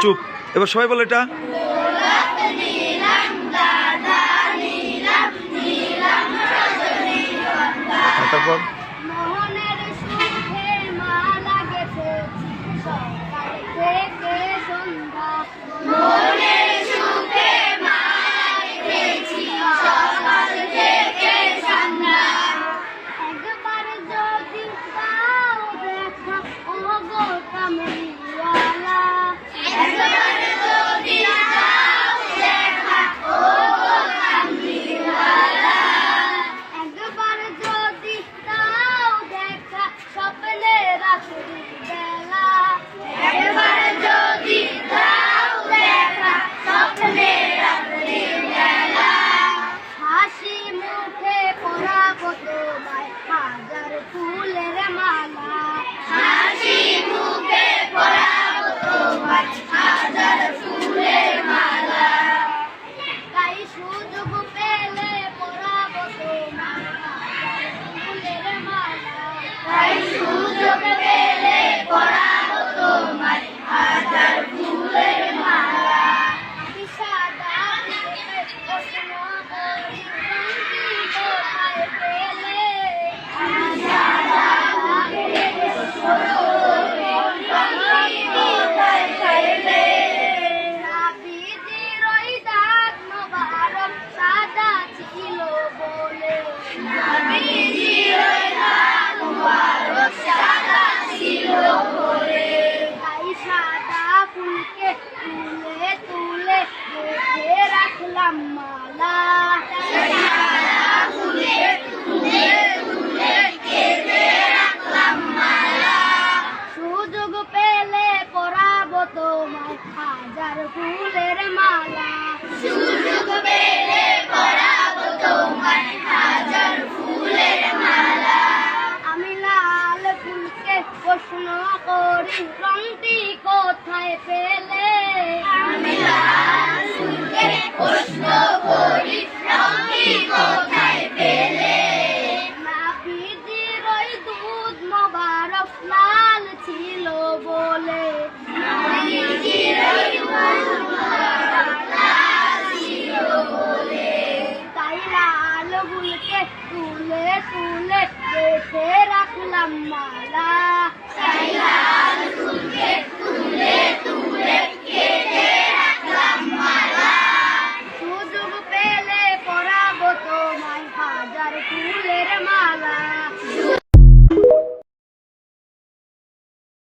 চুপ। এবার সবাই বলে এটা। তারপর সুযোগ পেলে পরাবো তোমায় হাজার ফুলের মালা। সুযোগ পেলে পরাবো তোমায় হাজার ফুলের মালা। আমি লাল ফুলকে প্রশ্ন করি রংটি কোথায় পেলে। আমি লাল ফুলকে প্রশ্ন করি রংটি কোথায় পেলে। নাবিজির ওই দুধ মোবারক লাল ছিল বলে। নাবিজির ওই দুধ মোবারক লাল ছিল বলে। তাই লাল ফুলকে তুলে তুলে গেঁথে রাখলাম মালা।